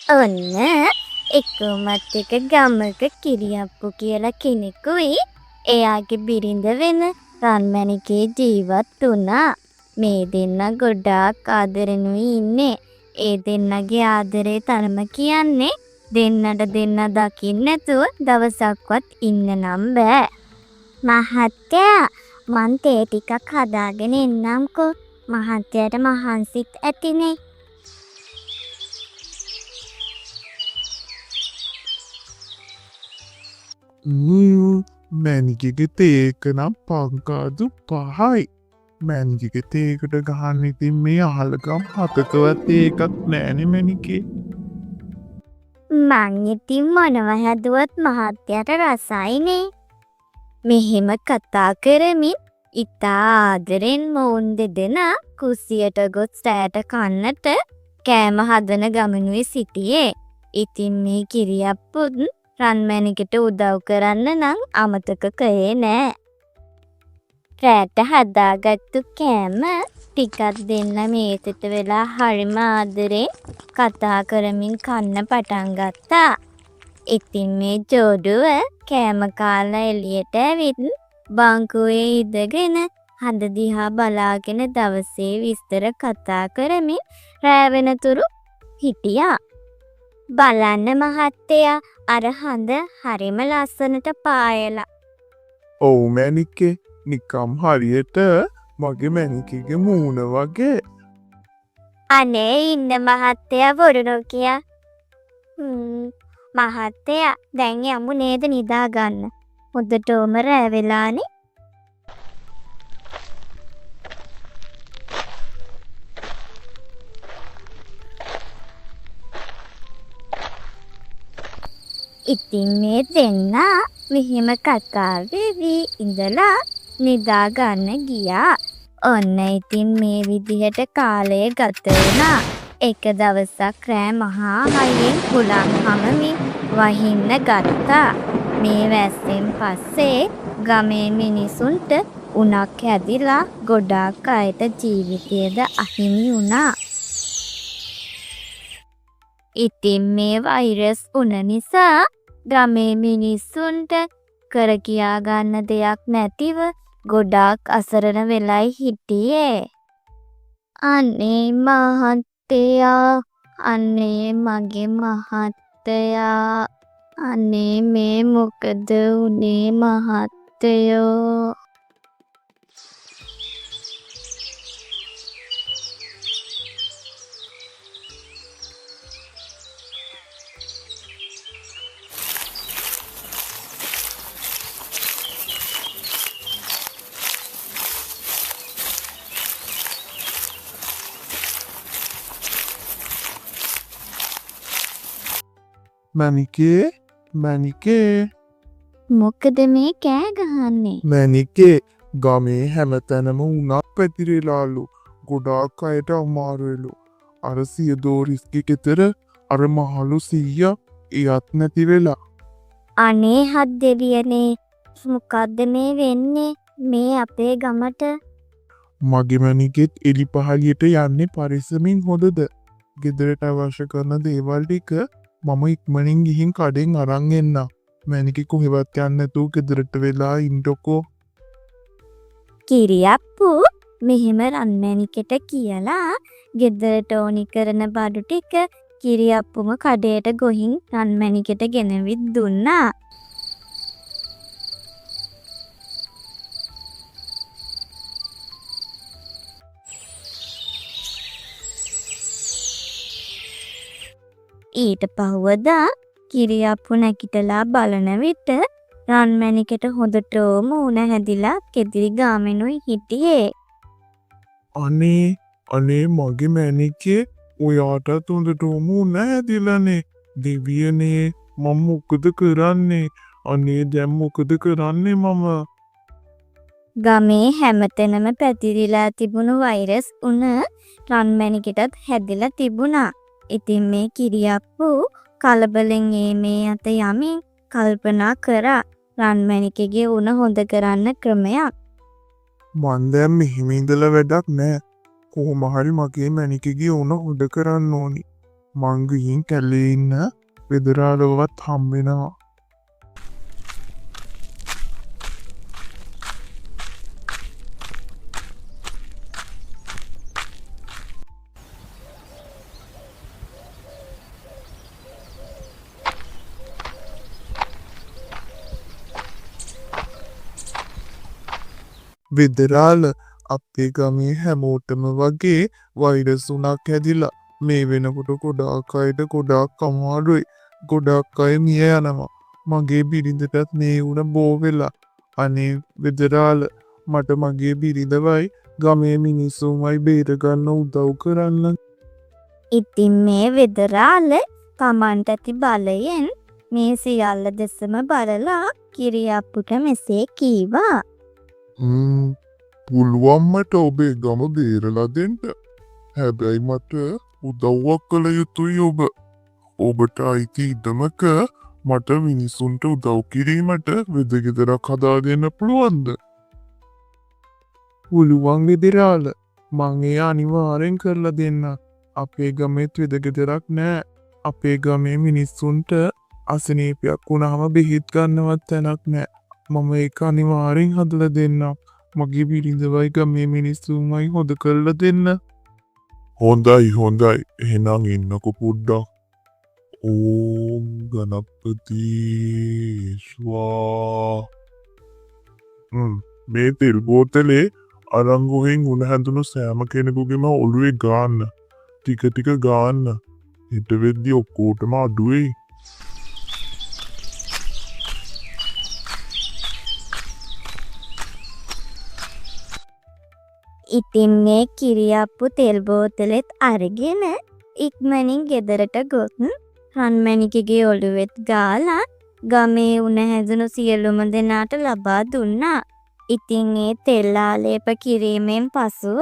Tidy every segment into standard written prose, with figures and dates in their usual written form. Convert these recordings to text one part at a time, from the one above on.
ඔන්න එකමත් එක ගමක කිරියප්පු කියලා කෙනෙකුයි එයාගේ බිරිඳ වෙන රන්මැණිකේ ජීවත් වුණා. මේ දෙන්න ගොඩාක් ආදරෙනුයි ඉන්නේ. ඒ දෙන්නගේ ආදරේ තරම කියන්නේ දෙන්නට දෙන්න දකින්න නැතුව දවසක්වත් ඉන්න නම් බෑ. මහත්තයා මං තේ ටිකක් හදාගෙන එන්නම්කෝ. මහත්තයාට මහන්සිත් ඇතිනේ. මැනිකගේ තේක නම් පංකාදු 5යි. මැනිකගේ තේකට ගහන්න ඉතින් මේ අහලගම් 7කවත් ඒකක් නෑනේ මැනිකේ. මං ඉතින් මොනව හැදුවත් මහත්තයාට රසයිනේ. මෙහෙම කතා කරමින් ඉතා ආදරෙන් මොවුන් දෙදෙනා කුස්සියට ගොස් රෑට කන්නට කෑම හදන ගමනුයි සිටියේ. ඉතින් මේ කිරියප්පුත් රන්මැණිකට උදව් කරන්න නම් අමතක කළේ නෑ. රෑට හදාගත්තු කෑම ටිකක් දෙන්න මේසෙට වෙලා හරිම ආදරෙන් කතා කරමින් කන්න පටන් ගත්තා. ඉතින් මේ ජෝඩුව කෑම කාලා එළියට ඇවිත් බංකුවේ ඉඳගෙන හඳ දිහා බලාගෙන දවසේ විස්තර කතා කරමින් රෑ වෙනතුරු හිටියා. බලන්න මහත්තයා අර හඳ හරිම ලස්සනට පායලා. ඔව් මැනිකේ නිකම් හරියට මගේ මැනිකගේ මූණ වගේ. අනේ ඉන්න මහත්තයා බොරු නොකියා. මහත්තයා දැන් යමු නේද නිදා ගන්න. හොඳටම රෑ වෙලානේ. ඉතින් මේ දෙන්නා මෙහෙම කතා වෙවි ඉඳලා නිදා ගන්න ගියා. ඔන්න ඉතින් මේ විදිහට කාලය ගත වුණා. එක දවසක් රෑ මහා හයියෙන් හුලං හමමින් වහින්න ගත්තා. මේ වැස්සෙන් පස්සේ ගමේ මිනිසුන්ට උණක් හැදිලා ගොඩාක් අයට ජීවිතයද අහිමි වුණා. ඉතින් මේ වෛරස් උන නිසා ගමේ මිනිස්සුන්ට කර කියා ගන්න දෙයක් නැතිව ගොඩාක් අසරණ වෙලයි හිටියේ. අනේ මහත්තයා, අනේ මගේ මහත්තයා, අනේ මේ මොකද උනේ මහත්තයෝ. මැනිකේ මොකද මේ කෑ ගහන්නේ? මැනිකේ ගමේ හැමතැනම උණක් පැතිරෙලාලු. ගොඩාක් අයට අමාරුවෙලු. අර සියදෝරිස්ගේ ගෙදර අර මහලු සීයා එයත් නැති වෙලා. අනේ හත් දෙවියනේ, මොකද්ද මේ වෙන්නේ මේ අපේ ගමට? මගේ මැනිකෙත් එලි පහලියට යන්නේ පරිස්සමින් හොඳද? ගෙදරට අවශ්‍ය කරන දේවල් ටික මම ඉක්මනින් ගිහින් කඩෙන් අරන් එන්න. මැනිකේ කොහෙවත් යන්නේ නැතුව ගෙදරට වෙලා ඉන්නකෝ. කිරියප්පු මෙහෙම රන්මැණිකට කියලා ගෙදරට ඕනි කරන බඩු ටික කිරියප්පුම කඩේට ගොහින් රන්මැණිකට ගෙනවිත් දුන්නා. ඊට පහුවදා කිරියප්පු නැගිටලා බලන විට රන්මැණිකට හොඳටම උණ හැදිලා කෙදිරි ගාමෙනුයි හිටියේ. අනේ මගේ මැනිකේ ඔයාටත් හොඳටම උණ හැදිලානේ. දෙවියනේ මම මොකද කරන්නේ? අනේ දැන් මොකද කරන්නේ මම? ගමේ හැමතැනම පැතිරිලා තිබුණු වෛරස් උණ රන්මැණිකටත් හැදිලා තිබුණා. ඉතින් මේ කිරියප්පු කලබලෙන් මේ අත යමින් කල්පනා කරා රන්මැණිකගේ උණ හොඳ කරන්න ක්‍රමයක්. මන් දැන් මෙහෙම ඉඳලා වැඩක් නෑ. කොහොම හරි මගේ මැනිකගේ උණ හොඳ කරන්න ඕනි. මං ගිහින් කැලේ ඉන්න වෙදරාලවත් හම්බෙනවා. වෙදරාල අපේ ගමේ හැමෝටම වගේ වෛරස් උනක් හැදිලා මේ වෙනකොට ගොඩාක් අයට ගොඩාක් අමාරුයි. ගොඩාක් අය මිය යනවා. මගේ බිරිඳටත් මේ උන බෝ වෙලා. අනේ වෙදරාල මට මගේ බිරිඳවයි ගමේ මිනිස්සුමයි බේරගන්න උදව් කරන්න. ඉතින් මේ වෙදරාල තමන්ට ඇති බලයෙන් මේ සියල්ල දෙසම බලලා කිරියප්පුට මෙසේ කීවා. පුළුවන්මට ඔබේ ගම බේරලා දෙන්න. හැබැයි මට උදව්වක් කළ යුතුයි ඔබ. ඔබට අයිති ඉඩමක මට මිනිසුන්ට උදව් කිරීමට වෙදගෙදරක් හදා දෙන්න පුළුවන්ද? පුළුවන් වෙදරාල. මං ඒ අනිවාර්යෙන් කරලා දෙන්න. අපේ ගමෙත් වෙදගෙදරක් නෑ. අපේ ගමේ මිනිස්සුන්ට අසනීපයක් වුණාම බෙහෙත් ගන්නවත් තැනක් නෑ. මම ඒක අනිවාර්යෙන් හදලා දෙන්නම්. මගේ බිරිඳවයි ගමේ මිනිස්සුමයි හොද කරලා දෙන්න. හොඳයි. එහෙනම් ඉන්නකො පොඩ්ඩක්. ඕම් ගණපති ස්වා. මේ තෙල් බෝතලේ අරංගුවෙන් උණ හැඳුණු සෑම කෙනෙකුගේම ඔළුවේ ගාන්න. ටික ගාන්න. හිට වෙද්දි ඔක්කොටම අඩුවෙයි. ඉතින් මේ කිරියප්පු තෙල් බෝතලෙත් අරගෙන ඉක්මනින් ගෙදරට ගොත් රන්මැණිකගේ ඔළුවෙත් ගාලා ගමේ උණ හැදුණු සියලුම දෙනාට ලබා දුන්නා. ඉතින් ඒ තෙල් ආලේප කිරීමෙන් පසුව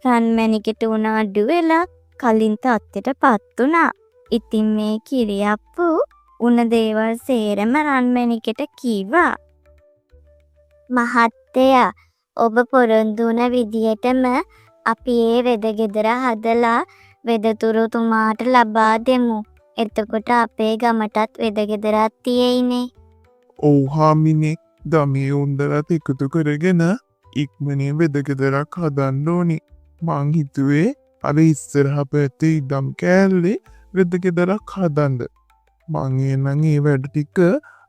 රන්මැණිකට උණ අඩු වෙලා කලින් තත්ත්වයටපත් වුණා. ඉතින් මේ කිරියප්පු උණ දේවල් සේරම රන්මැණිකට කීවා. මහත්තයා ඔබ පොරොන්දු වුණ විදියටම අපි ඒ වෙදගෙදර හදලා වෙදතුරුතුමාට ලබා දෙමු. එතකොට අපේ ගමටත් වෙදගෙදරක් තියෙයිනේ. ඔව් හාමිනේ. ගමේ උන්දලත් එකතු කරගෙන ඉක්මනින් වෙදගෙදරක් හදන්න ඕනි. මං හිතුවේ අර ඉස්සරහ පැත්තේ ඉඩම් කෑල්ලේ වෙදගෙදරක් හදන්න. මං එහෙනම් ඒ වැඩ ටික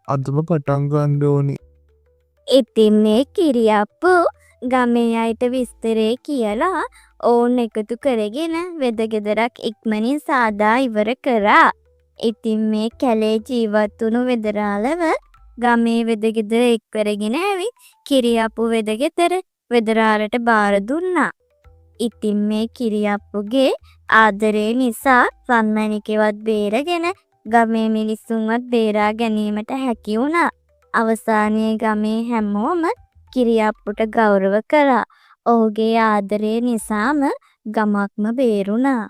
අදම පටන් ගන්න ඕනි. ඉතින් මේ කිරියප්පු ගමේ අයට විස්තරේ කියලා ඔවුන් එකතු කරගෙන වෙදගෙදරක් ඉක්මනින් සාදා ඉවර කරා. ඉතින් මේ කැලේ ජීවත් වුණු වෙදරාලව ගමේ වෙදගෙදර එක් කරගෙන ඇවිත් කිරියප්පු වෙදගෙදර වෙදරාලට බාර දුන්නා. ඉතින් මේ කිරියප්පුගේ ආදරේ නිසා රන්මැණිකේවත් බේරගෙන ගමේ මිනිස්සුන්වත් බේරා ගැනීමට හැකි වුණා. අවසානයේ ගමේ හැමෝම කිරියප්පුට ගෞරව කරා. ඔහුගේ ආදරේ නිසාම ගමක්ම බේරුණා.